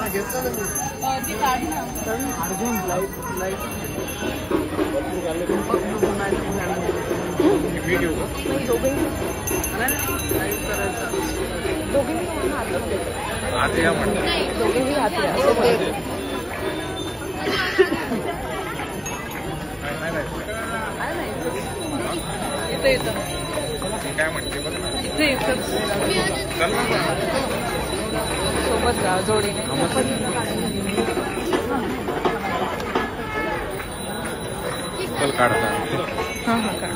ती काढ ना अर्जुन लाईट व्हिडिओ दोघेही आत या म्हणतात दोघेही हात या इथं येतं काय म्हणते बघ ना इथे येतं चल ना सोबत जा जोडीने चल काढता हां हां काढ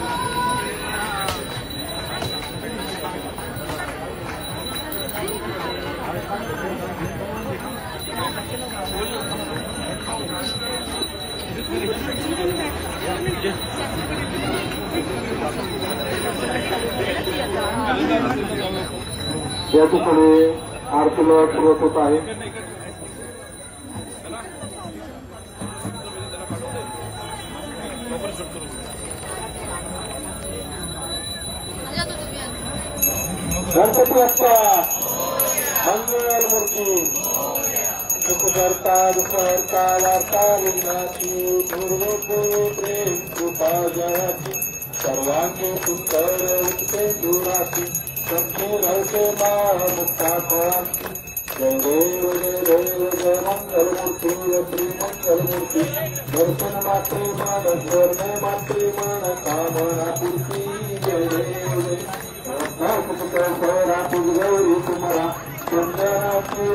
या ठिकाणी आरतीला सुरुवात होत आहे. गणपती बाप्पा मंगलमूर्ती सुखकर्ता दुःखहर्ता वार्ता विघ्नाची दुर्गो प्रेम कृपा जयाची सर्वांचे सुंदर उत्ते दुराची सत्य रहते माळ मुक्ता फळांची जय देव जय मंगलमूर्ती श्री मंगलमूर्ती दर्शन मात्रे मन स्वर्णे मात्रे मन कामना पूर्ती जय देव गौरी कुमारा चंदनाची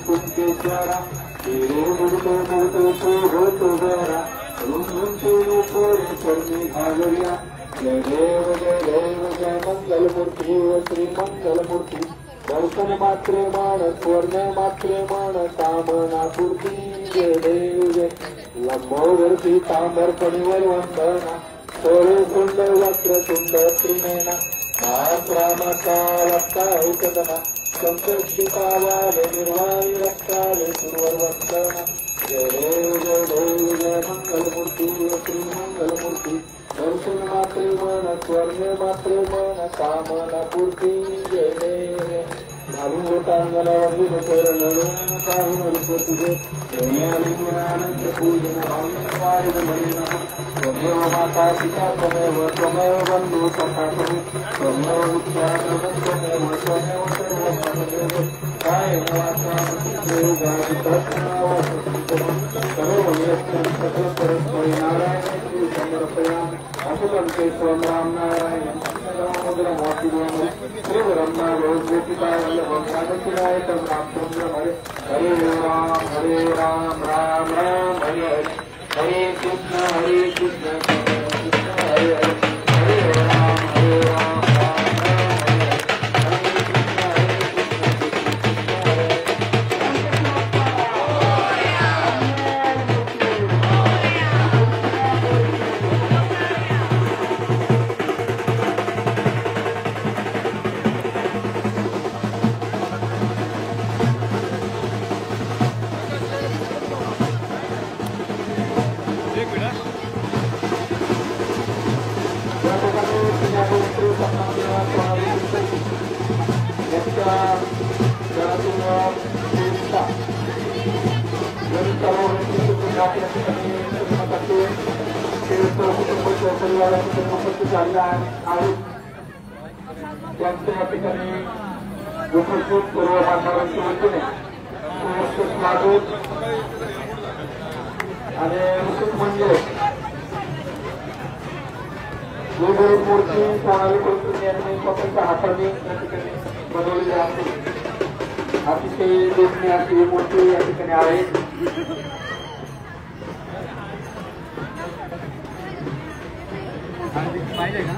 कुंकेश्वरा तेरे मुडतो मुडतो होतो बेरा रुंदुंचे रूपोरे चरणी भागरिया जय देव जय मंगलमूर्ती श्री मंगलमूर्ती दर्शन मात्रे मन स्वर्ण मात्रे मन कामना पूर्ती जय देव जय लंबोदरती तांबर पणीवर वंदना सोरे सुंदर वक्र सुंदर त्रिनेना रामाचा वक्ता ऐकतना संकष्टिकावाले निर्वाणी रक्ताले सुरवर वंदना जय देव जय मंगलमूर्ती श्री मंगलमूर्ती दर्शन मात्रे मन स्वर्ण मात्रे मन कामना पूर्ती जय देव भावितांगणावरील चरणों तुझे लिंगानंद पूजन भावित मलिना त्वमेव माता पिता त्वमेव बंधु सखा त्वमेव त्वमेव सर्वमेव काय वाचा परस्परी नारायण समर्पयामि असुकंते स्वं राम नारायण श्री ब्रह्मा भगवतीताय भगवान तम हरे हरे राम राम राम हरे हरे हरे कृष्ण हरे कृष्ण कृष्ण हरे हरे हरे राम राम राम हरे हरे कृष्ण हरे त्यांच्या ठिकाणी उपस्थित सर्व बांधवांच्या वतीने स्वागत आणि विशेष म्हणजे मूर्ती सोनाली कुलकर्णी यांनी स्वतःच्या हाताने या ठिकाणी बनवलेली आहे. अतिशय देखणी अशी ही मूर्ती या ठिकाणी आहे. पाहिजे का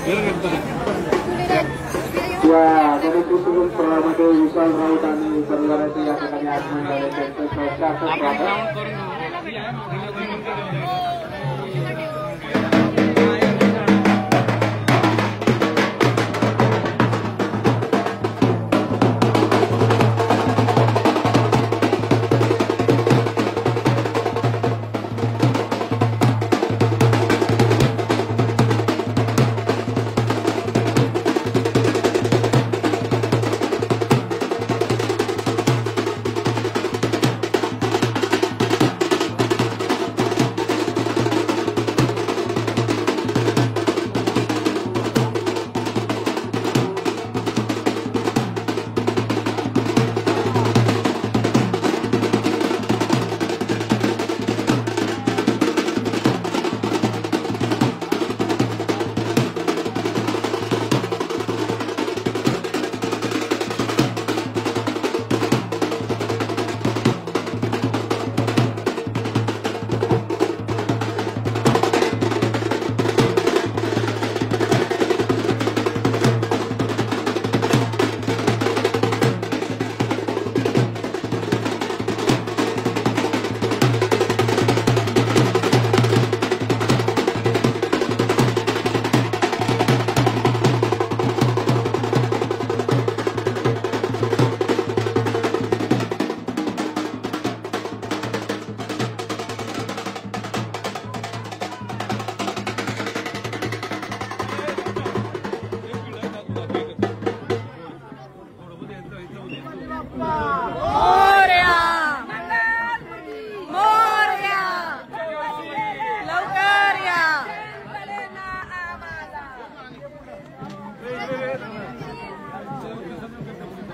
या गणेशोत्सव सोहळ्यामध्ये विशाल राऊत आणि परिवाराचे या ठिकाणी आगमन झाले त्यांचं सहर्ष स्वागत.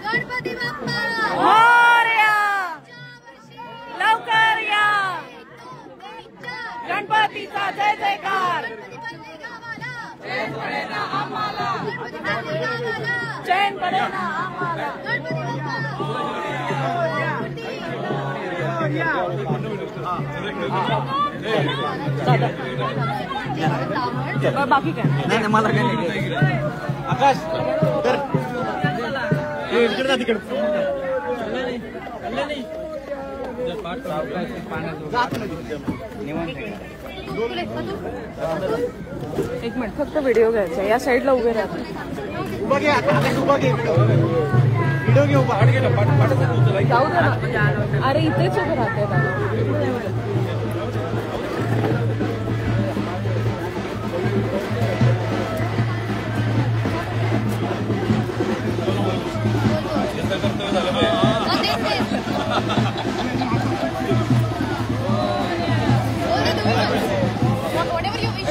गणपती बाप्पा मोरया, लवकर या, गणपतीचा जय जयकार, चैन पडे ना आम्हाला, चैन पडे ना आम्हाला, बाकी काय नाही मला काय नाही. आकाश इकडे जा तिकडे एक मिनिट फक्त व्हिडिओ घ्यायचा. या साईडला उभे राहतो. उभा घे उभा घे व्हिडिओ घे उभा जाऊ दे ना. अरे इथेच उभे राहते. whatever you wish.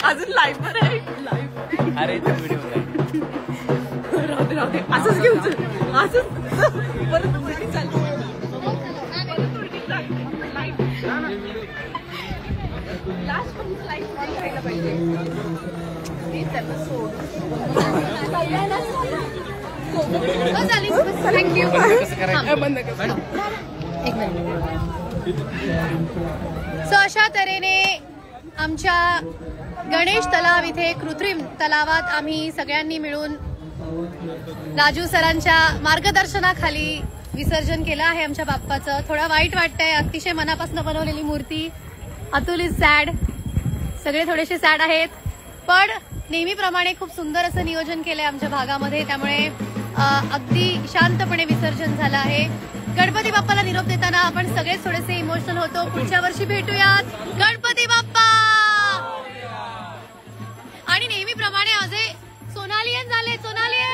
अजून लाईव्ह वर आहे. लाईव्ह अरे व्हिडिओ राहते राहते असंच घेऊन असंच परत उलटी चालते. लास्ट पण लाईव्ह करायला पाहिजे. बंद कर. एक मिनिट. सो अशा तऱ्हेने आमच्या गणेश तलाव इथे कृत्रिम तलावात आम्ही सगळ्यांनी मिळून राजू सरांच्या मार्गदर्शनाखाली विसर्जन केलं आहे आमच्या बाप्पाचं. थोडं वाईट वाटतंय, अतिशय मनापासून बनवलेली मूर्ती. अतुल इज सॅड, सगळे थोडेसे सॅड आहेत, पण नेहमीप्रमाणे खूप सुंदर असं नियोजन केलंय आमच्या भागामध्ये, त्यामुळे अगदी शांतपणे विसर्जन झालं आहे. गणपती बाप्पाला निरोप देताना आपण सगळेच थोडेसे इमोशनल होतो. पुढच्या वर्षी भेटूयात. गणपती बाप्पा. आणि नेहमीप्रमाणे माझे सोनालियन झाले, सोनालियन